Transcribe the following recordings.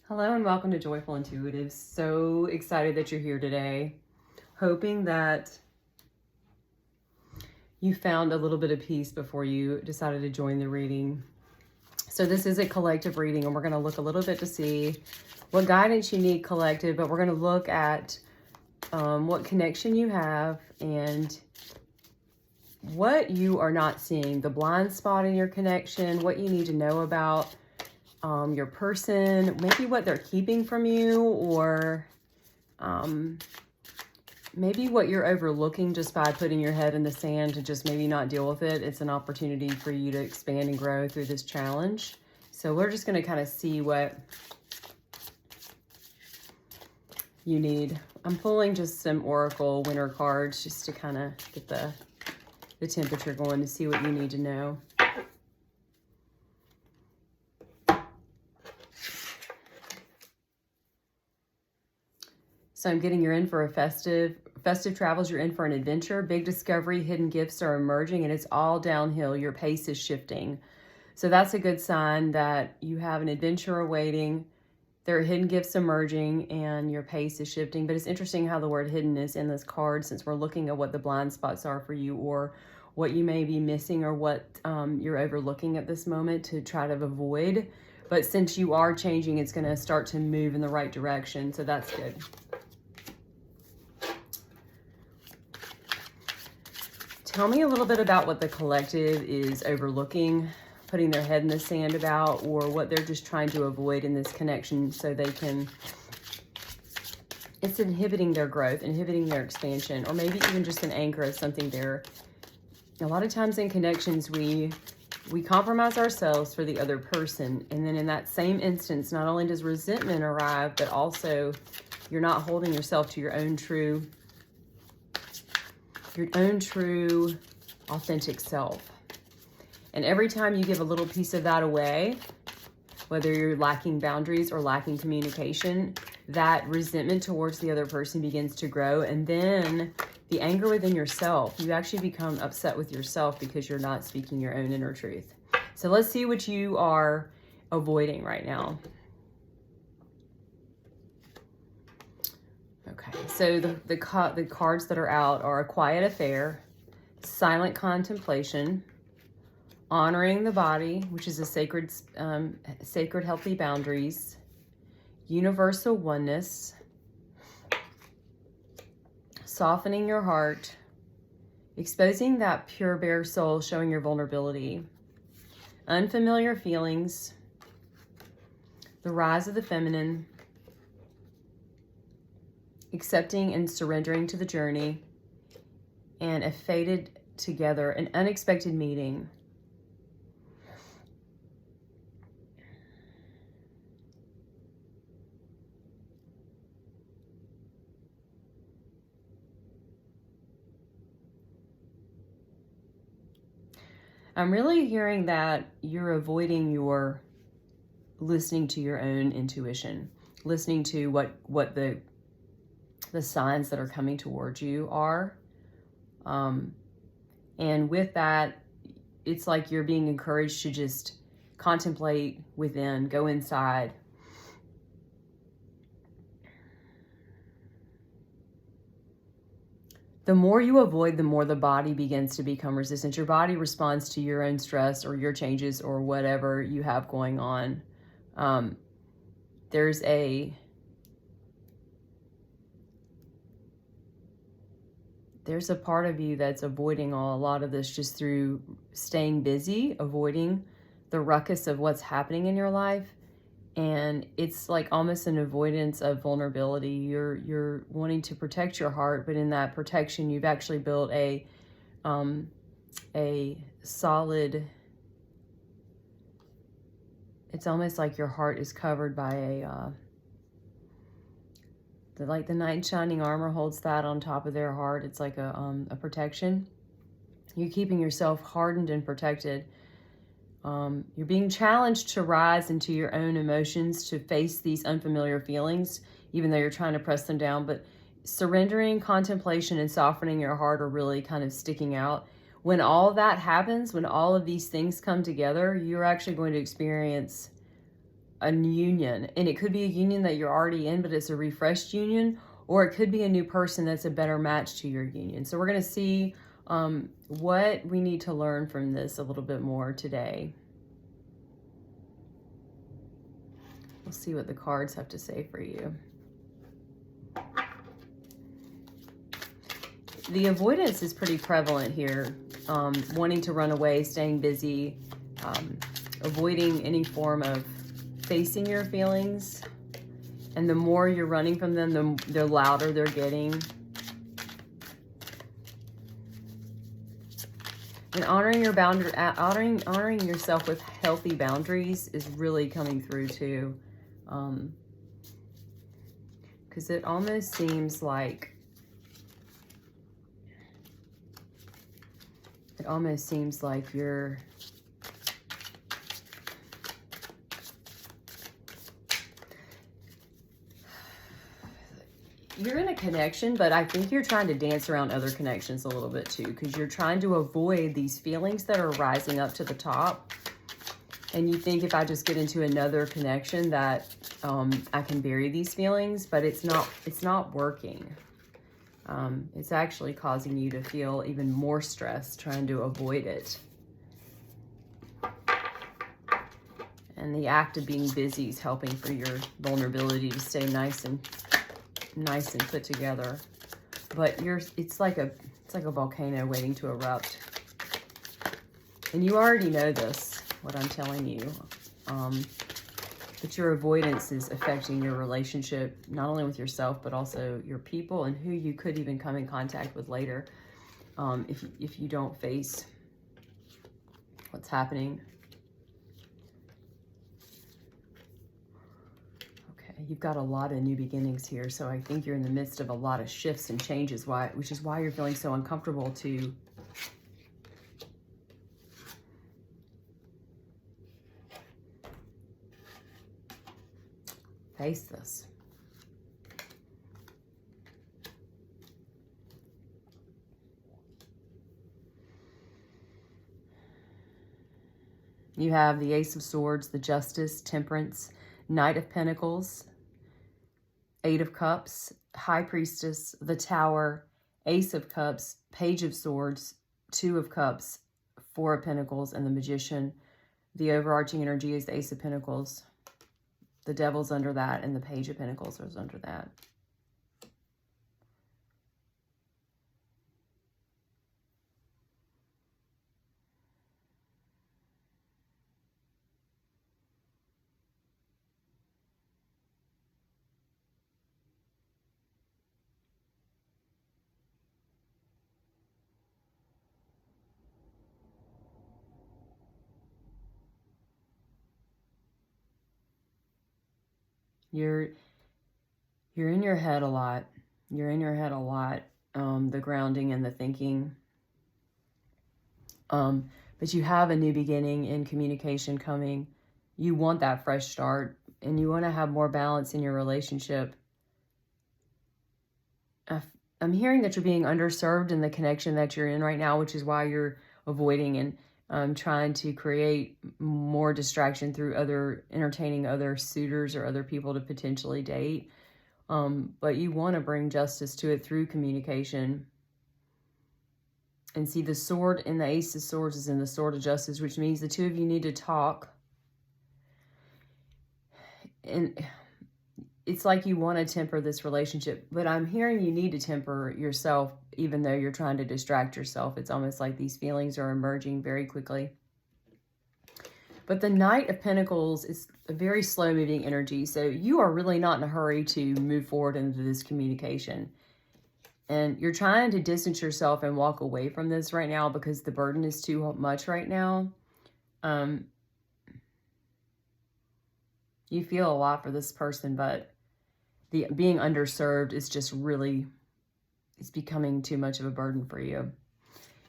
Hello and welcome to Joyful Intuitives. So excited that you're here today. Hoping that you found a little bit of peace before you decided to join the reading. So this is a collective reading, and we're going to look a little bit to see what guidance you need collective, but we're going to look at what connection you have and what you are not seeing, the blind spot in your connection, what you need to know about your person, maybe what they're keeping from you, or maybe what you're overlooking just by putting your head in the sand to just maybe not deal with it. It's an opportunity for you to expand and grow through this challenge. So we're just going to kind of see what you need. I'm pulling just some Oracle winter cards just to kind of get the temperature going to see what you need to know. So I'm getting you're in for a festive travels. You're in for an adventure. Big discovery, hidden gifts are emerging, and it's all downhill. Your pace is shifting. So that's a good sign that you have an adventure awaiting. There are hidden gifts emerging, and your pace is shifting. But it's interesting how the word hidden is in this card, since we're looking at what the blind spots are for you, or what you may be missing, or what you're overlooking at this moment to try to avoid. But since you are changing, it's going to start to move in the right direction. So that's good. Tell me a little bit about what the collective is overlooking, putting their head in the sand about, or what they're just trying to avoid in this connection so they can, it's inhibiting their growth, inhibiting their expansion, or maybe even just an anchor of something there. A lot of times in connections, we compromise ourselves for the other person. And then in that same instance, not only does resentment arrive, but also you're not holding yourself to your own true authentic self. And every time you give a little piece of that away, whether you're lacking boundaries or lacking communication, that resentment towards the other person begins to grow. And then the anger within yourself, you actually become upset with yourself because you're not speaking your own inner truth. So let's see what you are avoiding right now. Okay, so the cards that are out are a quiet affair, silent contemplation, honoring the body, which is a sacred healthy boundaries, universal oneness, softening your heart, exposing that pure bare soul, showing your vulnerability, unfamiliar feelings, the rise of the feminine, accepting and surrendering to the journey, and a fated together, an unexpected meeting. I'm really hearing that you're avoiding your listening to your own intuition, listening to what the signs that are coming towards you are. And with that, it's like you're being encouraged to just contemplate within, go inside. The more you avoid, the more the body begins to become resistant. Your body responds to your own stress or your changes or whatever you have going on. There's a part of you that's avoiding a lot of this just through staying busy, avoiding the ruckus of what's happening in your life. And it's like almost an avoidance of vulnerability. You're wanting to protect your heart, but in that protection, you've actually built a solid, it's almost like your heart is covered by like the knight in shining armor holds that on top of their heart. It's like a protection. You're keeping yourself hardened and protected. You're being challenged to rise into your own emotions, to face these unfamiliar feelings, even though you're trying to press them down. But surrendering, contemplation, and softening your heart are really kind of sticking out. When all that happens, when all of these things come together, you're actually going to experience a union, and it could be a union that you're already in, but it's a refreshed union, or it could be a new person that's a better match to your union. So we're going to see what we need to learn from this a little bit more today. We'll see what the cards have to say for you. The avoidance is pretty prevalent here. Wanting to run away, staying busy, avoiding any form of facing your feelings. And the more you're running from them, the louder they're getting. And honoring your boundary, honoring yourself with healthy boundaries is really coming through too. Because it almost seems like you're in a connection, but I think you're trying to dance around other connections a little bit too, because you're trying to avoid these feelings that are rising up to the top. And you think, if I just get into another connection, that I can bury these feelings, but it's not working. It's actually causing you to feel even more stress trying to avoid it. And the act of being busy is helping for your vulnerability to stay nice and put together. But it's like a volcano waiting to erupt. And you already know this, what I'm telling you. But your avoidance is affecting your relationship, not only with yourself, but also your people and who you could even come in contact with later, if you don't face what's happening. Okay, you've got a lot of new beginnings here, so I think you're in the midst of a lot of shifts and changes, which is why you're feeling so uncomfortable to face this. You have the Ace of Swords, the Justice, Temperance, Knight of Pentacles, Eight of Cups, High Priestess, the Tower, Ace of Cups, Page of Swords, Two of Cups, Four of Pentacles, and the Magician. The overarching energy is the Ace of Pentacles. The Devil's under that, and the Page of Pentacles is under that. You're in your head a lot. You're in your head a lot. The grounding and the thinking. But you have a new beginning in communication coming. You want that fresh start, and you want to have more balance in your relationship. I'm hearing that you're being underserved in the connection that you're in right now, which is why you're avoiding and trying to create more distraction through entertaining other suitors or other people to potentially date. But you want to bring justice to it through communication. And see, the sword in the Ace of Swords is in the Sword of Justice, which means the two of you need to talk. And it's like you want to temper this relationship, but I'm hearing you need to temper yourself, even though you're trying to distract yourself. It's almost like these feelings are emerging very quickly. But the Knight of Pentacles is a very slow-moving energy, so you are really not in a hurry to move forward into this communication. And you're trying to distance yourself and walk away from this right now because the burden is too much right now. You feel a lot for this person, but the being underserved is just really, it's becoming too much of a burden for you.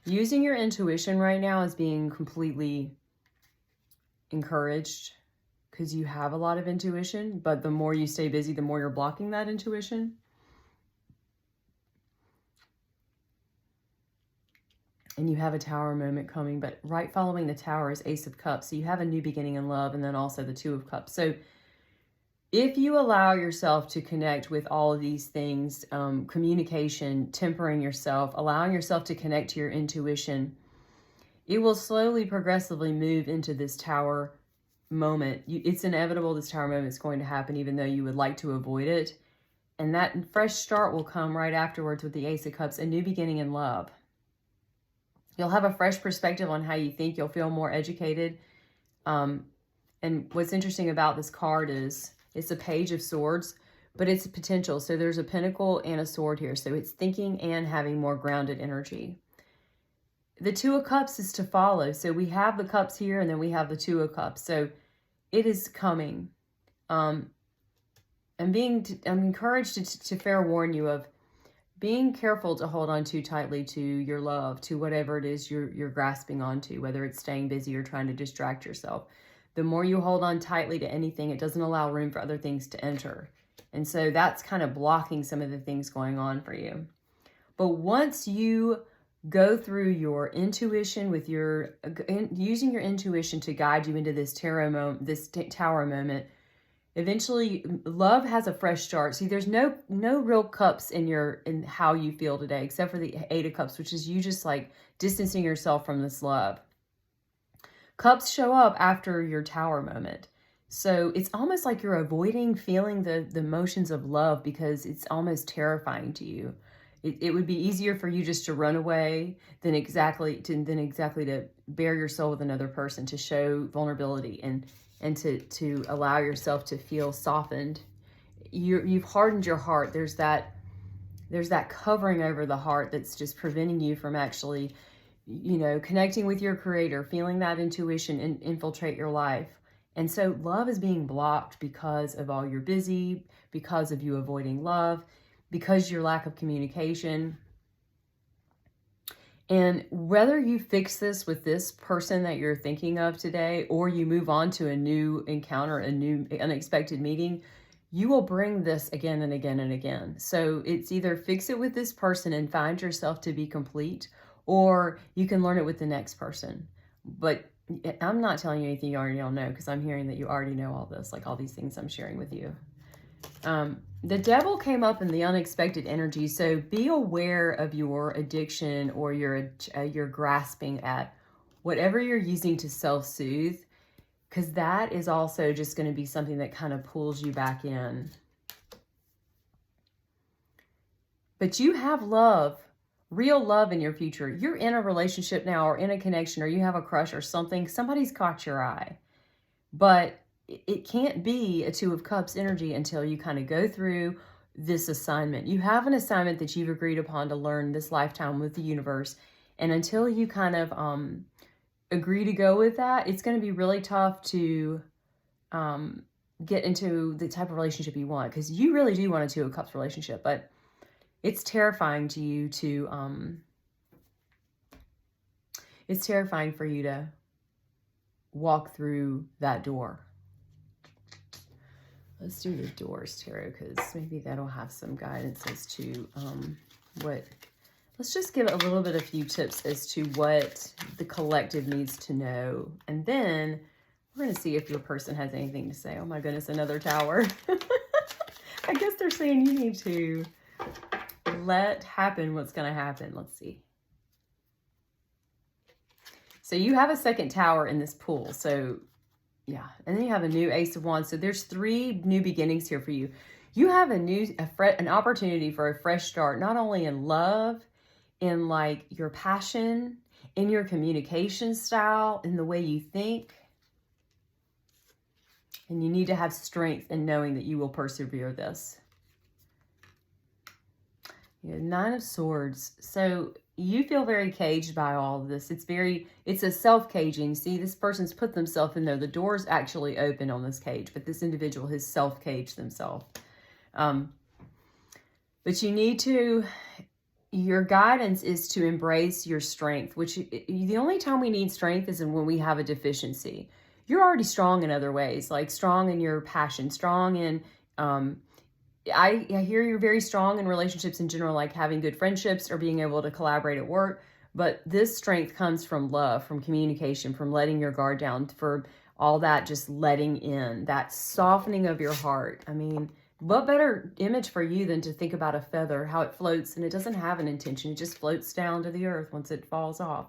Using your intuition right now is being completely encouraged because you have a lot of intuition, but the more you stay busy, the more you're blocking that intuition. And you have a Tower moment coming, but right following the Tower is Ace of Cups. So you have a new beginning in love, and then also the Two of Cups. So If you allow yourself to connect with all of these things, communication, tempering yourself, allowing yourself to connect to your intuition, it will slowly, progressively move into this Tower moment. It's inevitable this Tower moment is going to happen, even though you would like to avoid it. And that fresh start will come right afterwards with the Ace of Cups, a new beginning in love. You'll have a fresh perspective on how you think. You'll feel more educated. And what's interesting about this card is it's a Page of Swords, but it's a potential. So there's a pentacle and a sword here. So it's thinking and having more grounded energy. The Two of Cups is to follow. So we have the cups here, and then we have the Two of Cups. So it is coming. I'm encouraged to fair warn you of being careful to hold on too tightly to your love, to whatever it is you're grasping onto, whether it's staying busy or trying to distract yourself. The more you hold on tightly to anything, it doesn't allow room for other things to enter. And so that's kind of blocking some of the things going on for you. But once you go through your intuition with using your intuition to guide you into this Tower moment, eventually love has a fresh start. See, there's no real cups in how you feel today, except for the Eight of Cups, which is you just like distancing yourself from this love. Cups show up after your Tower moment. So it's almost like you're avoiding feeling the emotions of love because it's almost terrifying to you. It would be easier for you just to run away than exactly to bare your soul with another person, to show vulnerability and to allow yourself to feel softened. You've hardened your heart. There's that covering over the heart that's just preventing you from actually, connecting with your creator, feeling that intuition infiltrate your life. And so love is being blocked because of all you're busy, because of you avoiding love, because your lack of communication. And whether you fix this with this person that you're thinking of today, or you move on to a new encounter, a new unexpected meeting, you will bring this again and again and again. So it's either fix it with this person and find yourself to be complete, or you can learn it with the next person. But I'm not telling you anything you already don't know, because I'm hearing that you already know all this, like all these things I'm sharing with you. The Devil came up in the unexpected energy, so be aware of your addiction or your grasping at whatever you're using to self-soothe, because that is also just going to be something that kind of pulls you back in. But you have love, real love in your future. You're in a relationship now, or in a connection, or you have a crush or something. Somebody's caught your eye. But it can't be a Two of Cups energy until you kind of go through this assignment. You have an assignment that you've agreed upon to learn this lifetime with the universe. And until you kind of agree to go with that, it's going to be really tough to get into the type of relationship you want, because you really do want a Two of Cups relationship, but it's terrifying to you to, it's terrifying for you to walk through that door. Let's do the Doors Tarot, because maybe that'll have some guidance as to let's just give a few tips as to what the collective needs to know. And then we're going to see if your person has anything to say. Oh my goodness, another Tower. I guess they're saying you need to let happen what's going to happen. Let's see. So you have a second Tower in this pool. So yeah, and then you have a new Ace of Wands. So there's 3 new beginnings here for you. You have an opportunity for a fresh start, not only in love, in like your passion, in your communication style, in the way you think. And you need to have strength in knowing that you will persevere this. You have 9 of Swords. So you feel very caged by all of this. It's a self-caging. See, this person's put themselves in there. The door's actually open on this cage, but this individual has self-caged themselves. But you need to, your guidance is to embrace your strength, which the only time we need strength is when we have a deficiency. You're already strong in other ways, like strong in your passion, strong in, I hear you're very strong in relationships in general, like having good friendships or being able to collaborate at work. But this strength comes from love, from communication, from letting your guard down, for all that just letting in, that softening of your heart. I mean, what better image for you than to think about a feather, how it floats, and it doesn't have an intention. It just floats down to the earth once it falls off.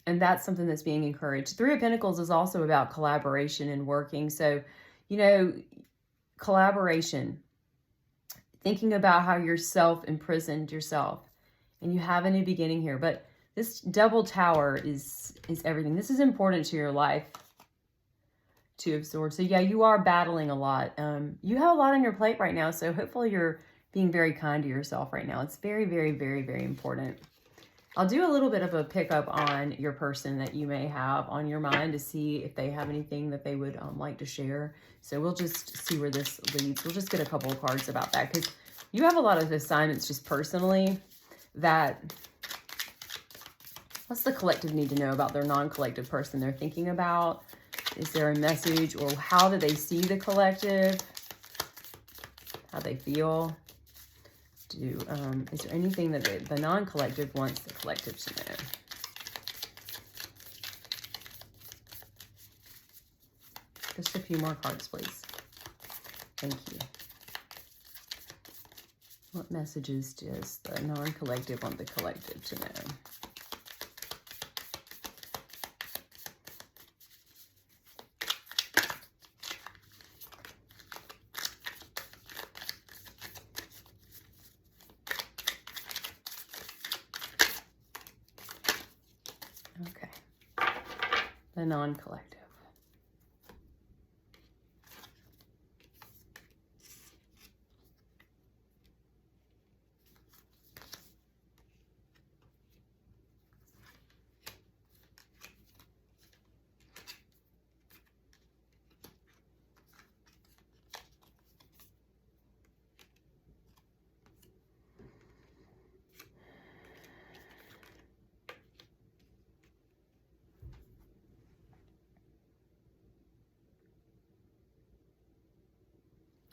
And that's something that's being encouraged. Three of Pentacles is also about collaboration and working. So, collaboration, thinking about how you're self-imprisoned yourself. And you have a new beginning here. But this double tower is everything. This is important to your life. Two of Swords. So yeah, you are battling a lot. You have a lot on your plate right now. So hopefully you're being very kind to yourself right now. It's very, very, very, very important. I'll do a little bit of a pickup on your person that you may have on your mind to see if they have anything that they would like to share. So we'll just see where this leads. We'll just get a couple of cards about that because you have a lot of assignments just personally that... What's the collective need to know about their non-collective person they're thinking about? Is there a message, or how do they see the collective? How they feel? Is there anything that the non-collective wants the collective to know? Just a few more cards, please. Thank you. What messages does the non-collective want the collective to know? Okay. The non-collective.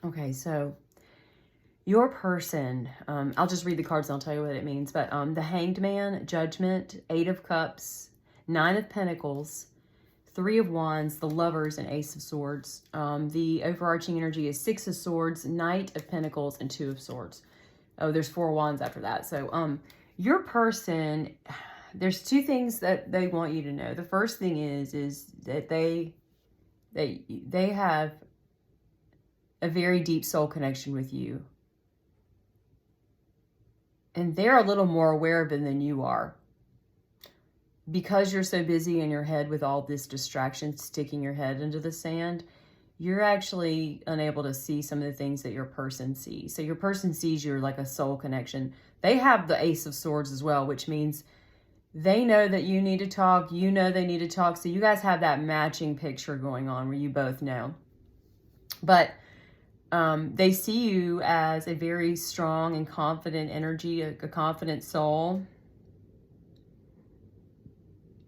Okay, so your person, I'll just read the cards and I'll tell you what it means, but the Hanged Man, Judgment, Eight of Cups, Nine of Pentacles, Three of Wands, the Lovers, and Ace of Swords. The overarching energy is Six of Swords, Knight of Pentacles, and Two of Swords. Oh, there's Four of Wands after that. So your person, there's two things that they want you to know. The first thing is that they have a very deep soul connection with you. And they're a little more aware of it than you are. Because you're so busy in your head with all this distraction, sticking your head into the sand, you're actually unable to see some of the things that your person sees. So your person sees you're like a soul connection. They have the Ace of Swords as well, which means they know that you need to talk. You know they need to talk. So you guys have that matching picture going on where you both know. But they see you as a very strong and confident energy, a confident soul.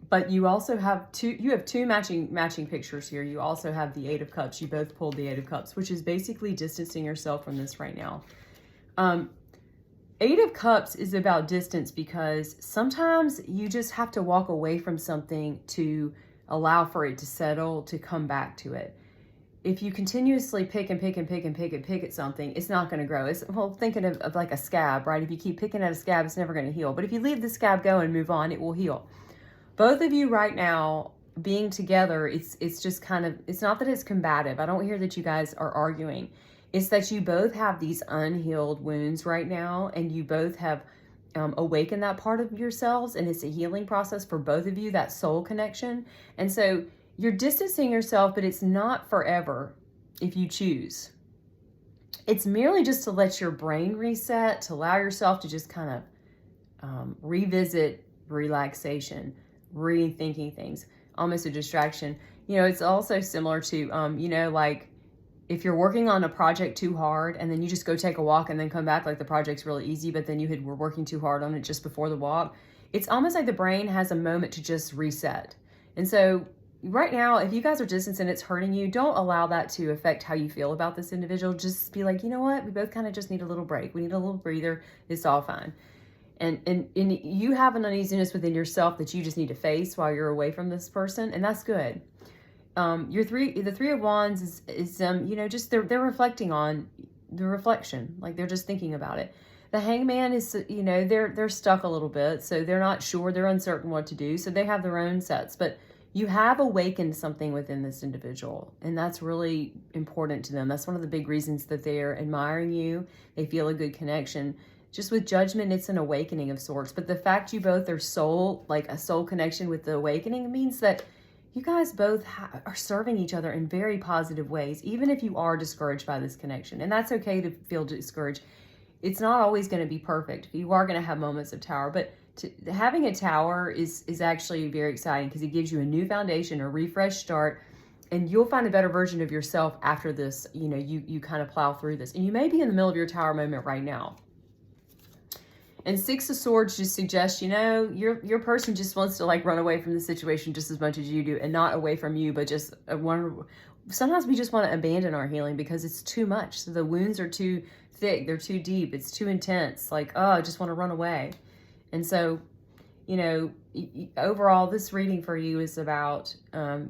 But you also have two matching pictures here. You also have the Eight of Cups. You both pulled the Eight of Cups, which is basically distancing yourself from this right now. Eight of Cups is about distance because sometimes you just have to walk away from something to allow for it to settle, to come back to it. If you continuously pick at something, it's not going to grow. It's, well, thinking of like a scab, right? If you keep picking at a scab, it's never going to heal. But if you leave the scab go and move on, it will heal. Both of you right now being together, it's just kind of, it's not that it's combative. I don't hear that you guys are arguing. It's that you both have these unhealed wounds right now, and you both have awakened that part of yourselves, and it's a healing process for both of you, that soul connection. And so you're distancing yourself, but it's not forever if you choose. It's merely just to let your brain reset, to allow yourself to just kind of revisit relaxation, rethinking things, almost a distraction. You know, it's also similar to, you know, like if you're working on a project too hard and then you just go take a walk and then come back, like the project's really easy, but then were working too hard on it just before the walk. It's almost like the brain has a moment to just reset. And so right now, if you guys are distant and it's hurting you, don't allow that to affect how you feel about this individual. Just be like, you know what? We both kind of just need a little break. We need a little breather. It's all fine. And you have an uneasiness within yourself that you just need to face while you're away from this person, and that's good. the Three of Wands is you know, just they're reflecting on the reflection, like they're just thinking about it. The Hangman is, you know, they're stuck a little bit, so they're not sure, they're uncertain what to do, so they have their own sets, but you have awakened something within this individual, and that's really important to them. That's one of the big reasons that they're admiring you. They feel a good connection. Just with Judgment, it's an awakening of sorts, but the fact you both are soul, like a soul connection with the awakening, means that you guys both are serving each other in very positive ways, even if you are discouraged by this connection. And that's okay to feel discouraged. It's not always going to be perfect. You are going to have moments of tower, but having a tower is actually very exciting because it gives you a new foundation, a refresh start, and you'll find a better version of yourself after this. You know, you kind of plow through this, and you may be in the middle of your tower moment right now. And Six of Swords just suggests, you know, your person just wants to like run away from the situation just as much as you do, and not away from you, but just sometimes we just want to abandon our healing because it's too much. So the wounds are too thick, they're too deep, it's too intense. Like, oh, I just want to run away. And so, you know, overall, this reading for you is about,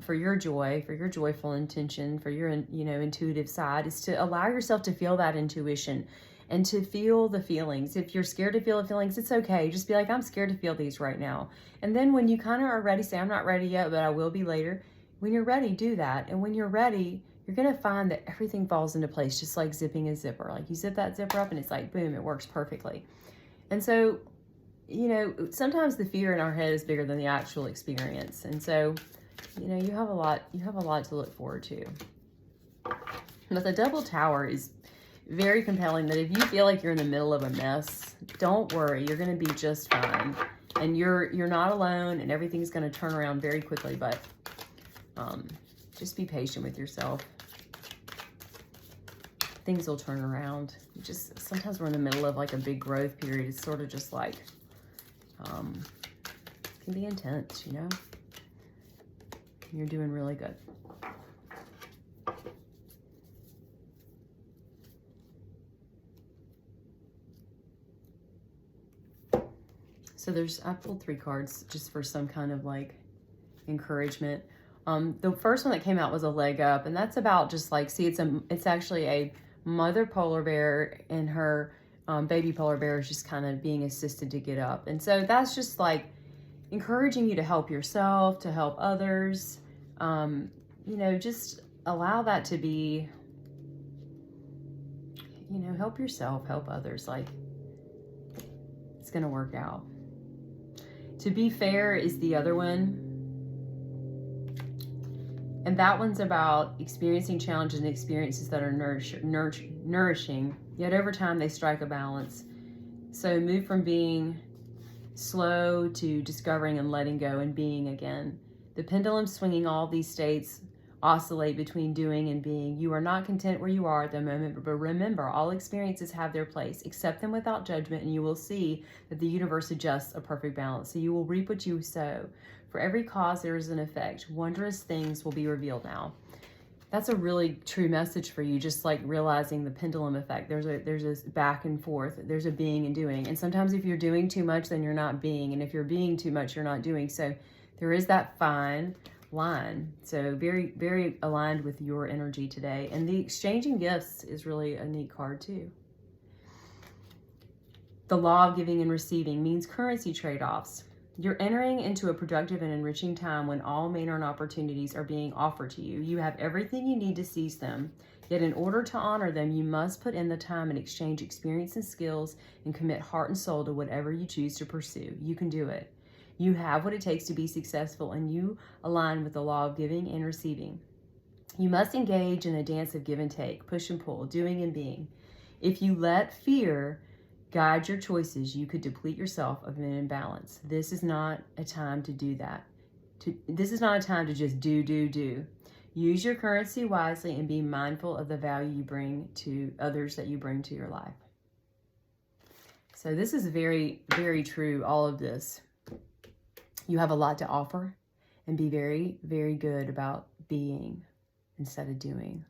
for your joy, for your joyful intention, for your, you know, intuitive side, is to allow yourself to feel that intuition and to feel the feelings. If you're scared to feel the feelings, it's okay. Just be like, I'm scared to feel these right now. And then when you kind of are ready, say, I'm not ready yet, but I will be later. When you're ready, do that. And when you're ready, you're going to find that everything falls into place, just like zipping a zipper. Like you zip that zipper up and it's like, boom, it works perfectly. And so, you know, sometimes the fear in our head is bigger than the actual experience. And so, you know, you have a lot to look forward to. But the Double Tower is very compelling, that if you feel like you're in the middle of a mess, don't worry, you're going to be just fine. And you're not alone, and everything's going to turn around very quickly, but just be patient with yourself. Things will turn around. Just sometimes we're in the middle of like a big growth period. It's sort of just like can be intense, you know. You're doing really good. So I pulled 3 cards just for some kind of like encouragement. The first one that came out was a leg up, and that's about just like, see, it's actually a mother polar bear, and her baby polar bear is just kind of being assisted to get up. And so that's just like encouraging you to help yourself, to help others. You know, just allow that to be, you know, help yourself, help others. Like, it's going to work out. To be fair is the other one. And that one's about experiencing challenges and experiences that are nourishing, yet over time they strike a balance. So move from being slow to discovering and letting go and being again. The pendulum swinging, all these states oscillate between doing and being. You are not content where you are at the moment, but remember, all experiences have their place. Accept them without judgment, and you will see that the universe adjusts a perfect balance. So you will reap what you sow. For every cause, there is an effect. Wondrous things will be revealed now. That's a really true message for you, just like realizing the pendulum effect. There's a back and forth. There's a being and doing. And sometimes if you're doing too much, then you're not being. And if you're being too much, you're not doing. So there is that fine line. So very, very aligned with your energy today. And the exchanging gifts is really a neat card too. The law of giving and receiving means currency trade-offs. You're entering into a productive and enriching time when all manner and opportunities are being offered to you. You have everything you need to seize them. Yet in order to honor them, you must put in the time and exchange experience and skills and commit heart and soul to whatever you choose to pursue. You can do it. You have what it takes to be successful, and you align with the law of giving and receiving. You must engage in a dance of give and take, push and pull, doing and being. If you let fear guide your choices, you could deplete yourself of an imbalance. This is not a time to do that. This is not a time to just do. Use your currency wisely and be mindful of the value you bring to others, that you bring to your life. So this is very, very true, all of this. You have a lot to offer, and be very, very good about being instead of doing.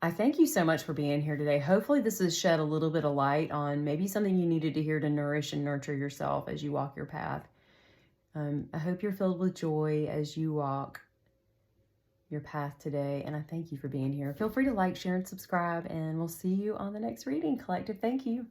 I thank you so much for being here today. Hopefully this has shed a little bit of light on maybe something you needed to hear to nourish and nurture yourself as you walk your path. I hope you're filled with joy as you walk your path today. And I thank you for being here. Feel free to like, share, and subscribe, and we'll see you on the next reading. Collective, thank you.